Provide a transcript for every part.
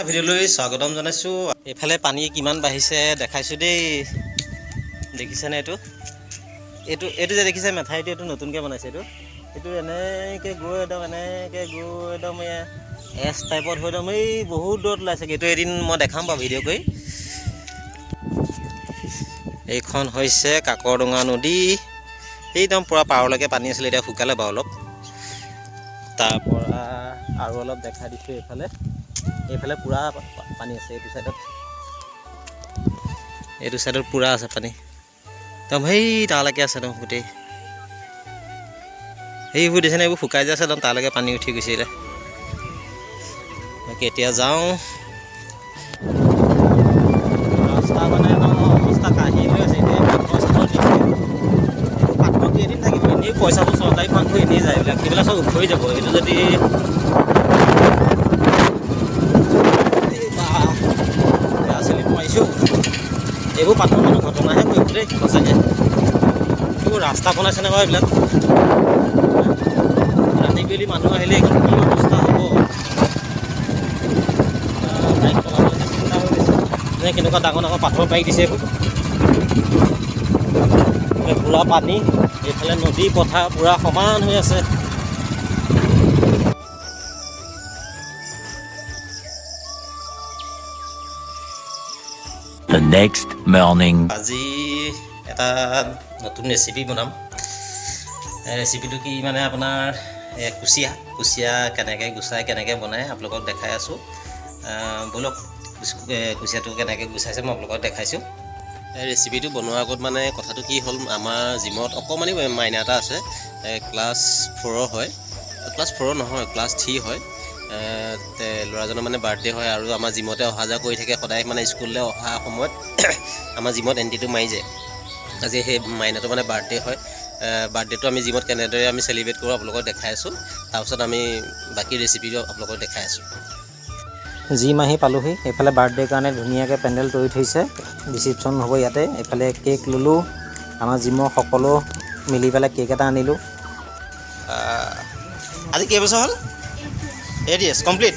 ভিডিঅ'লৈ স্বাগতম জনাইছোঁ। এইফালে পানী কিমান বাঢ়িছে দেখাইছোঁ দেই। দেখিছেনে এইটো এইটো যে দেখিছে মেঠাইটো এইটো নতুনকৈ বনাইছে। এইটো এনেকৈ গৈ একদম এছ টাইপত হৈ একদম এই বহুত দূৰত ওলাইছে। এইটো এদিন মই দেখাম বাৰু ভিডিঅ' কৰি। এইখন হৈছে কাকৰডোঙা নদী। একদম পূৰা পাৰলৈকে পানী আছিলে, এতিয়া শুকালে বাৰু অলপ। তাৰপৰা আৰু অলপ দেখা দিছোঁ এইফালে পূৰা পানী আছে। এইটো চাইডত পূৰা আছে পানী, একদম সেই তালৈকে আছে একদম গোটেই। সেইবোৰ দিছেনে, এইবোৰ শুকাই যায় আছে একদম তালৈকে পানী উঠি গৈছে। বাকী এতিয়া যাওঁ। ৰাস্তা মানে অৱস্থা কাঢ়ি হৈ আছে। এতিয়া পাথৰ কেইদিন থাকিব, এনেই পইচাটো চৰকাৰী ফাণ্ডটো এনেই যায়। সেইবিলাক চব উঠৈ যাব। এইটো যদি এইবোৰ পাথৰ মানুহ ঘটনাহে কৰিব দেই সঁচাকৈ। এইবোৰ ৰাস্তা বনাইছে নাই বাৰু এইবিলাক? ৰাতি বেলি মানুহ আহিলে এইখন কি অৱস্থা হ'ব? বাইক চলাবলৈ চিন্তা হৈ গৈছে। কেনেকুৱা ডাঙৰ ডাঙৰ পাথৰ পাৰি দিছে এইবোৰ। পূৰা পানী, এইফালে নদী পথাৰ পূৰা সমান হৈ আছে। The next morning. আজি এটা নতুন ৰেচিপি বনাম। ৰেচিপিটো কি মানে আপোনাৰ কুচিয়া কেনেকৈ গুচাই কেনেকৈ বনায় আপোনালোকক দেখাই আছোঁ। ব'লক কুচিয়াটো কেনেকৈ গুচাইছে মই আপোনালোকক দেখাইছোঁ। ৰেচিপিটো বনোৱাৰ আগত মানে কথাটো কি হ'ল, আমাৰ জিমত অকণমানি মাইনা এটা আছে। ক্লাছ 4 হয়, ক্লাছ 4 নহয়, ক্লাছ 3 হয়। ল'ৰাজনৰ মানে বাৰ্থডে হয় আৰু আমাৰ জিমতে অহা যোৱা কৰি থাকে সদায়। মানে স্কুললৈ অহা সময়ত আমাৰ জিমত এণ্ট্ৰিটো মাৰি যায়। আজি সেই মাইনাটো মানে বাৰ্থডে হয়। বাৰ্থডেটো আমি জিমত কেনেদৰে আমি চেলিব্ৰেট কৰোঁ আপোনালোকক দেখাই আছোঁ। তাৰপিছত আমি বাকী ৰেচিপিটো আপোনালোকক দেখাই আছোঁ। জিম আহি পালোহি। এইফালে বাৰ্থডেৰ কাৰণে ধুনীয়াকৈ পেণ্ডেল তৰি থৈছে। ৰিচিপশ্যন হ'ব ইয়াতে। এইফালে কেক ল'লোঁ, আমাৰ জিমৰ সকলো মিলি পেলাই কেক এটা আনিলোঁ। আজি কেইবছৰ হ'ল? 8 years কমপ্লিট।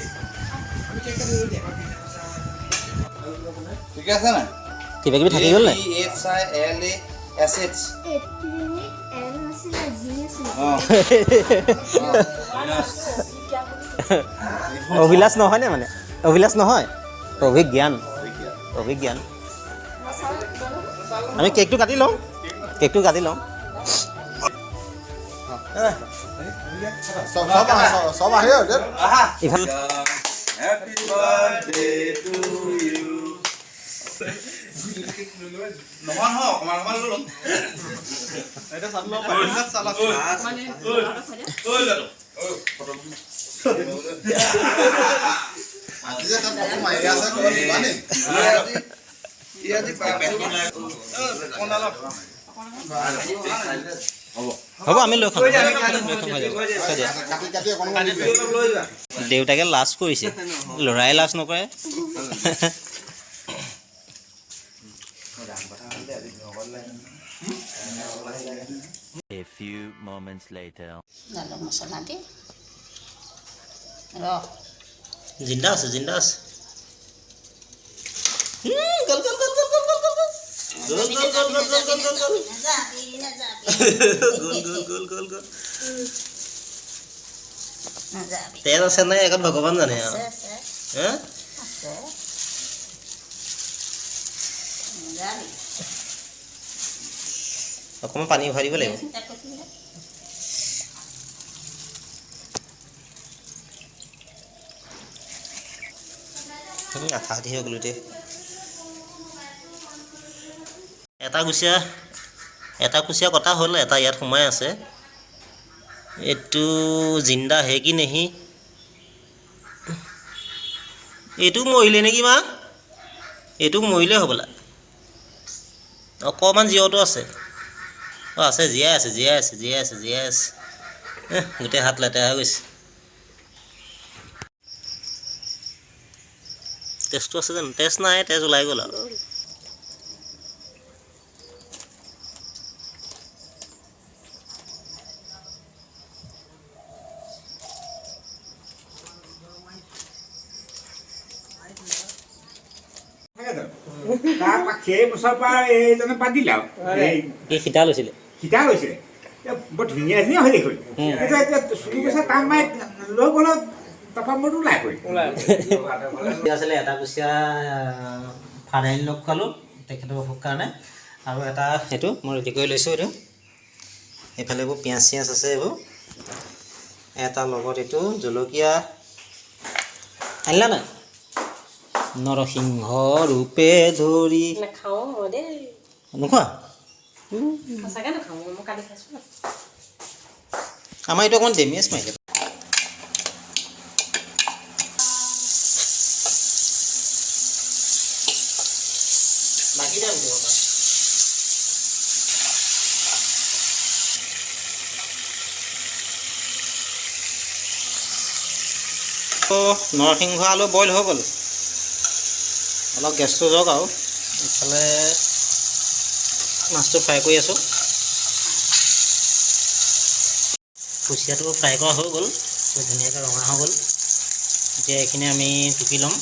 ঠিকে আছে নাই? কিবা কিবি থাকি গ'ল নাই? অভিলাষ নহয়নে? মানে অভিলাষ নহয়, অভিজ্ঞান। আমি কেকটো কাটি লওঁ। সব আহে ইফালে Happy birthday to you. নহয় অকমান ল'লো। এটা চাল ল পাইছা চালা মানে আজি যে তাত মাৰি আছে কোন মানে ইয়াদি কোনালা হ'ব আমি লৈ খাম। দেউতাকে লাজ কৰিছে, ল'ৰাই লাজ নকৰে। A few moments later. মছলা দি জিন্দা আছে। তেল আছে নাই এখন ভগৱান জানে আৰু। অকণমান পানী ভৰাই দিব লাগিব। আঠা আঠি হৈ গ'লো এতিয়া। এটা কুচিয়া কটা হ'ল, এটা ইয়াত সোমাই আছে। এইটো জিন্দা হে কি নেহি? এইটো মৰিলে নেকি মা? এইটো মৰিলে হ'বলা। অকণমান জীৱটো আছে। আছে, জীয়াই আছে। গোটেই হাত লেতেৰা হৈ গৈছে। তেজটো আছে জানো? তেজ নাই, তেজ ওলাই গ'ল আৰু। তাৰপৰা সেই বছৰৰ পৰা এইজনে বাদ দিলে আৰু সি সীতা লৈছিলে সীতা লৈছিলে বৰ ধুনীয়া ধুনীয়া হৈ দেখোন এতিয়া চুলি পইচা টান মাৰি লৈ গ'লে তাৰপৰা মোৰ ওলাই কৰি আছিলে এটা কুচিয়া ফাদাইন লগ খোৱালোঁ তেখেতৰ অসুখ কাৰণে আৰু এটা সেইটো মই ৰেডি কৰি লৈছোঁ এইটো এইফালে এইবোৰ পিঁয়াজ চিয়াজ আছে এইবোৰ এটা লগত এইটো জলকীয়া আনিলা নাই নৰসিংহ ৰূপে ধৰি নাখাওঁ মই দেই নোখোৱা সঁচাকৈ নাখাওঁ মই কালি খাইছোঁ আমাৰ এইটো অকণমান ডেমেজ মাৰিলে বাকী দাম দিব নৰসিংহ আলু বইল হৈ গ'ল অলপ গেছটো যাওক আৰু ইফালে মাছটো ফ্ৰাই কৰি আছোঁ কুচিয়াটো ফ্ৰাই কৰা হৈ গ'ল ধুনীয়াকৈ ৰঙা হৈ গ'ল এতিয়া এইখিনি আমি টুকি ল'ম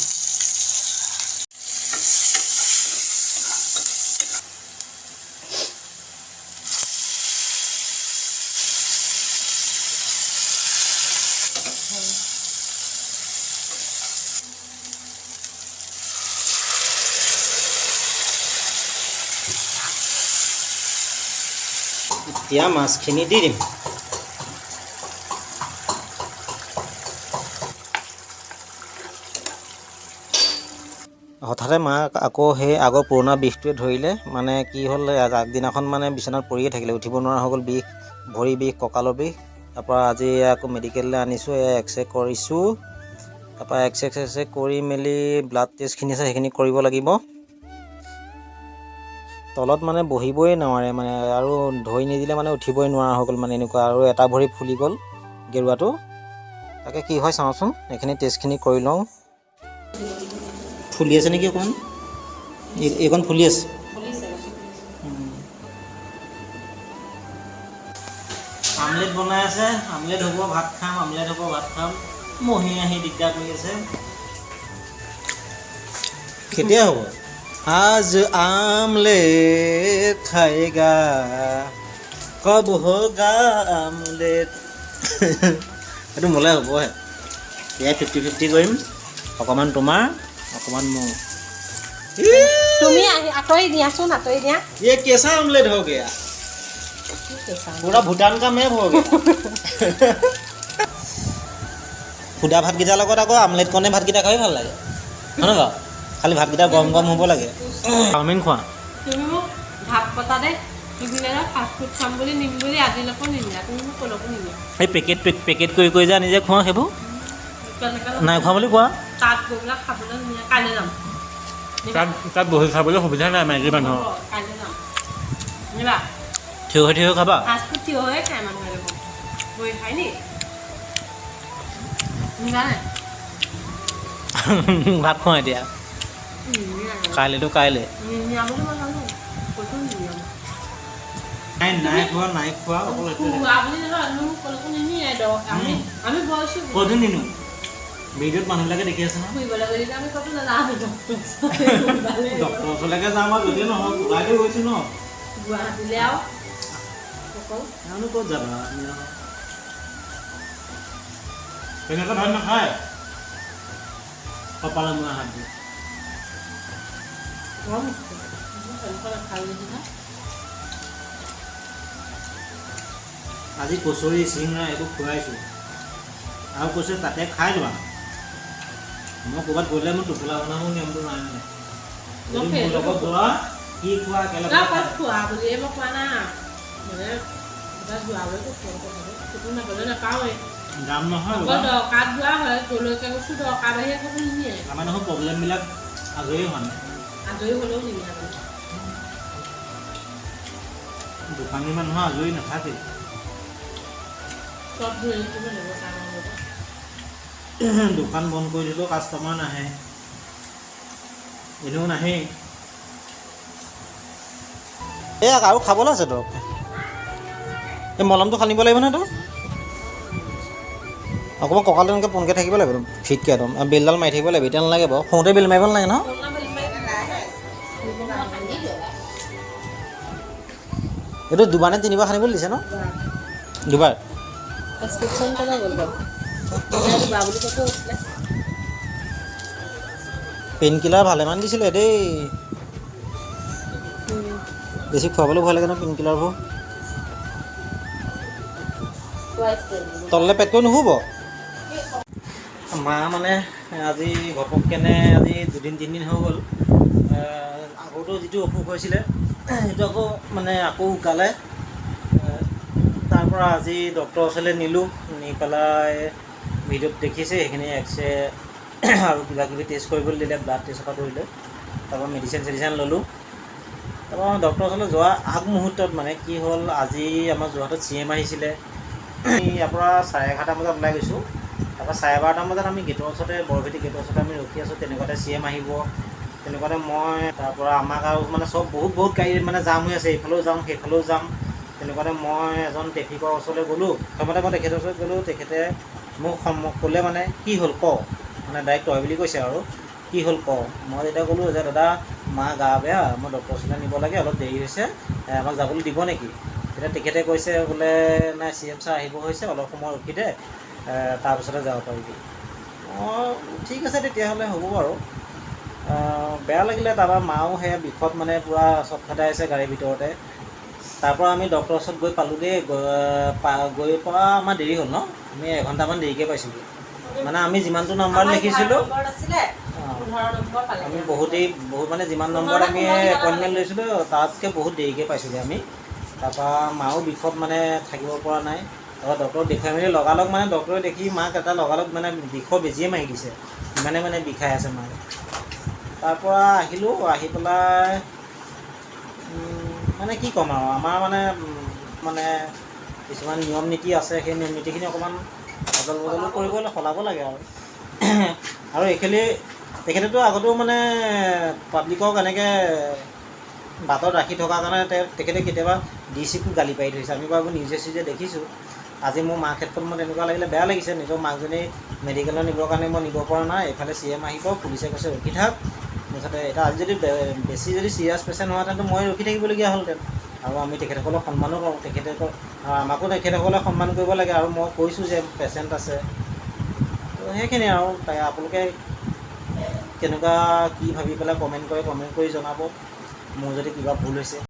এতিয়া মাছখিনি দি দিম হঠাতে মাক আকৌ সেই আগৰ পুৰণা বিষটোৱে ধৰিলে মানে কি হ'ল আগদিনাখন মানে বিচনাত পৰিয়ে থাকিলে উঠিব নোৱাৰা হৈ গ'ল বিষ ভৰি বিষ কঁকালৰ বিষ তাৰপৰা আজি আকৌ মেডিকেললৈ আনিছোঁ এক্সৰে কৰিছোঁ তাৰপৰা এক্সৰে কৰি মেলি ব্লাড টেষ্টখিনি আছে সেইখিনি কৰিব লাগিব তলত মানে বহিবই নোৱাৰে মানে আৰু ধৰি নিদিলে মানে উঠিবই নোৱাৰা হৈ গ'ল মানে এনেকুৱা আৰু এটা ভৰি ফুলি গ'ল গেৰুৱাটো তাকে কি হয় চাওঁচোন এইখিনি টেষ্টখিনি কৰি লওঁ ফুলি আছে নেকি অকণমান এইকণ ফুলি আছে আমলেট বনাই আছে আমলেট হ'ব ভাত খাম আমলেট হ'ব ভাত খাম মহি আহি দিগদাৰ কৰি আছে কেতিয়া হ'ব आज आमलेट खाएगा कब होगा आमलेट এইটো মোলে হ'বহে এয়া 50-50 কৰিম অকণমান তোমাৰ অকণমান মোৰ তুমি আঁতৰি দিয়াচোন আঁতৰি দিয়া ये कैसा आमलेट हो गया पूरा भूटान का मैप हो गया সুদা ভাতকেইটাৰ লগত আকৌ আমলেটকণে ভাতকেইটা খাই ভাল লাগে হয় ন খালি ভাতকেইটা গৰম গৰম হ'ব লাগে চাওমিন খোৱা তুমি মোক ভাত পতা দে ইভিনিঙত ফাষ্ট ফুড খাম বুলি নিম বুলি আজিলৈকে নিনিয়া তুমি মোক ক'লৈকো নিনিয়া এই পেকেট কৰি যা নিজে খোৱা সেইবোৰ নাই খোৱা বুলি কোৱা তাত গৈ পেলাই খাবলৈ নিনিয়া কাইলৈ যাম তাত বহি খাবলৈ সুবিধা নাই মাইকী মানুহৰ কাইলৈ যাম নিবা থিয় হৈ খাবা ফাষ্ট ফুড থিয় হৈয়ে খায় মানুহে দেখোন বহি খাই নি নিবা নাই ভাত খোৱা এতিয়া কাইলৈতো কাইলৈ নিনিয়া বুলি মই জানো ক'তো নিনিয়া নাই খোৱা অকল খোৱা বুলি নহয় আমি ক'লৈকো নিনিয়ে আমি বয়সো ক'তো নিনো ভিডিঅ'ত মানুহবিলাকে দেখি আছে নহয় ফুৰিবলৈ গ'লে আমি ক'তো নাযাওঁ ডক্টৰৰ ওচৰলৈকে যাম আৰু যদি নহয় ওলাইতো গৈছোঁ ন গুৱাহাটীলৈ আৰু অকল আমিনো ক'ত যাবা তেনেকৈ ভাত নাখায় কপালে মৰা হাত দিয়ে আজি কচৰি চিঙৰা এইবোৰ খুৱাইছোঁ আৰু কৈছে তাতে খাই লোৱা মই ক'ৰবাত গ'লে মোৰ টোপোলা বনাবৰ নিয়মটো নাই মানে মোৰ লগত যোৱা কি খোৱা একেলগে খোৱা বুলিয়ে মই খোৱা নাই মানে যোৱা বুলি সেইটো নগ'লে নাপাওঁৱেই যাম নহয় দৰকাৰ যোৱা হয় গ'লৈকে গৈছোঁ দৰকাৰ বাহিৰে একো নিনিয়ে আমাৰ নহয় প্ৰব্লেমবিলাক আজৰি হোৱা নাই আজৰি হ'লেও নিনিয়ে দোকানী মানুহৰ আজৰি নাথাকে চব ধৰি দিব লাগিব কামৰ লগত দোকান বন্ধ কৰি দিলেও কাষ্টমাৰ নাহে এনেও নাহেই এই আৰু খাবলৈ আছে দৰৱ এই মলমটো সানিব লাগিব নহয় তই অকণমান কঁকালটো এনেকৈ পোনকৈ থাকিব লাগিব ফিটকৈ একদম বেলডাল মাৰি থাকিব লাগিব এতিয়া নালাগে বাৰু শুওঁতে বেল মাৰিব নালাগে নহয় এইটো দুবাৰ নে তিনিবাৰ সানিবলৈ দিছে ন? দুবাৰ। প্ৰেছক্ৰিপশ্যন কেনে গ'ল বাৰু দুবাৰ বুলি কৈছে কৈছিলে পেইন কিলাৰ ভালেমান দিছিলে দেই। বেছি খুৱাবলৈ ভয় লাগে ন পেইন কিলাৰবোৰ। তললৈ পেট কৰি নুশুব। মা মানে আজি ঘপককেনে আজি 2-3 দিন হৈ গ'ল। আগতো যিটো অসুখ হৈছিলে সেইটো আকৌ মানে আকৌ উকালে। তাৰপৰা আজি ডক্টৰৰ ওচৰলৈ নিলোঁ, নি পেলাই ভিডিঅ'ত দেখিছে সেইখিনি এক্সৰে আৰু কিবাকিবি টেষ্ট কৰিবলৈ দিলে, ব্লাড টেষ্ট এটা কৰিলে। তাৰপৰা মেডিচিন চেডিচিন ল'লোঁ। তাৰপৰা ডক্টৰৰ ওচৰলৈ যোৱা আগমুহূৰ্তত মানে কি হ'ল, আজি আমাৰ যোৰহাটত CM আহিছিলে। ইয়াৰ পৰা 11:30 বজাত ওলাই গৈছোঁ। তাৰপৰা 12:30 বজাত আমি গেটৰ ওচৰতে, বৰভেটি গেটৰ ওচৰতে আমি ৰখি আছোঁ। তেনেকুৱাতে CM আহিব। তেনেকুৱাতে মই তাৰপৰা আমাক আৰু মানে চব বহুত গাড়ী মানে জাম হৈ আছে, এইফালেও যাম সেইফালেও যাম। তেনেকুৱাতে মই এজন ট্ৰেফিকৰ ওচৰলৈ গ'লোঁ। প্ৰথমতে মই তেখেতৰ ওচৰত গ'লোঁ। তেখেতে মোক ক'লে মানে কি হ'ল ক, মানে ডাইৰেক্ট তই বুলি কৈছে আৰু কি হ'ল ক। মই তেতিয়া ক'লোঁ যে দাদা মা গা বেয়া, মই ডক্টৰৰ ওচৰলৈ নিব লাগে, অলপ দেৰি হৈছে, আমাক যাবলৈ দিব নেকি? তেতিয়া তেখেতে কৈছে বোলে নাই CM ছাৰ আহিব হৈছে, অলপ সময় ৰখি দে, তাৰপিছতে যাব পাৰিবি। অঁ ঠিক আছে তেতিয়াহ'লে হ'ব বাৰু। বেয়া লাগিলে। তাৰপৰা মাও সেই বিষত মানে পূৰা চটফটাই আছে গাড়ীৰ ভিতৰতে। তাৰপৰা আমি ডক্টৰৰ ওচৰত গৈ পালোঁগৈ। গৈ পোৱা আমাৰ দেৰি হ'ল ন, আমি 1 ঘণ্টামান দেৰিকৈ পাইছোঁগৈ। মানে আমি যিমানটো নম্বৰ লিখিছিলোঁ, আমি বহুত মানে যিমান নম্বৰত আমি এপইণ্টমেণ্ট লৈছিলোঁ তাতকৈ বহুত দেৰিকৈ পাইছোঁগৈ আমি। তাৰপৰা মাও বিষত মানে থাকিব পৰা নাই। তাৰপৰা ডক্টৰক দেখুৱাই মেলি লগালগ মানে ডক্টৰে দেখি মাক এটা লগালগ মানে বিষৰ বেজিয়ে মাৰি দিছে, ইমানে মানে বিষাই আছে মাক। তাৰপৰা আহিলোঁ, আহি পেলাই মানে কি ক'ম আৰু, আমাৰ মানে কিছুমান নিয়ম নীতি আছে, সেই নিয়ম নীতিখিনি অকণমান অদল বদলো কৰিব সলাব লাগে আৰু এইখিনি তেখেতেতো আগতেও মানে পাব্লিকক এনেকৈ বাটত ৰাখি থকাৰ কাৰণে তেখেতে কেতিয়াবা DCকো গালি পাৰি থৈছে। আমি বাৰু নিউজে চিউজে দেখিছোঁ। আজি মোৰ মাৰ ক্ষেত্ৰত মই তেনেকুৱা লাগিলে বেয়া লাগিছে। নিজৰ মাকজনী মেডিকেলত নিবৰ কাৰণে মই নিব পৰা নাই। এইফালে CM আহিব, পুলিচে কৈছে ৰখি থাক। তাৰপিছতে এতিয়া আজি যদি বেছি যদি চিৰিয়াছ পেচেণ্ট হোৱাহেঁতেনতো মই ৰখি থাকিবলগীয়া হ'লহেঁতেন। আৰু আমি তেখেতসকলক সন্মানো কৰোঁ, আমাকো তেখেতসকলে সন্মান কৰিব লাগে। আৰু মই কৈছোঁ যে পেচেণ্ট আছে, তো সেইখিনি আৰু আপোনালোকে কেনেকুৱা কি ভাবি পেলাই কমেণ্ট কৰি জনাব, মোৰ যদি কিবা ভুল হৈছে।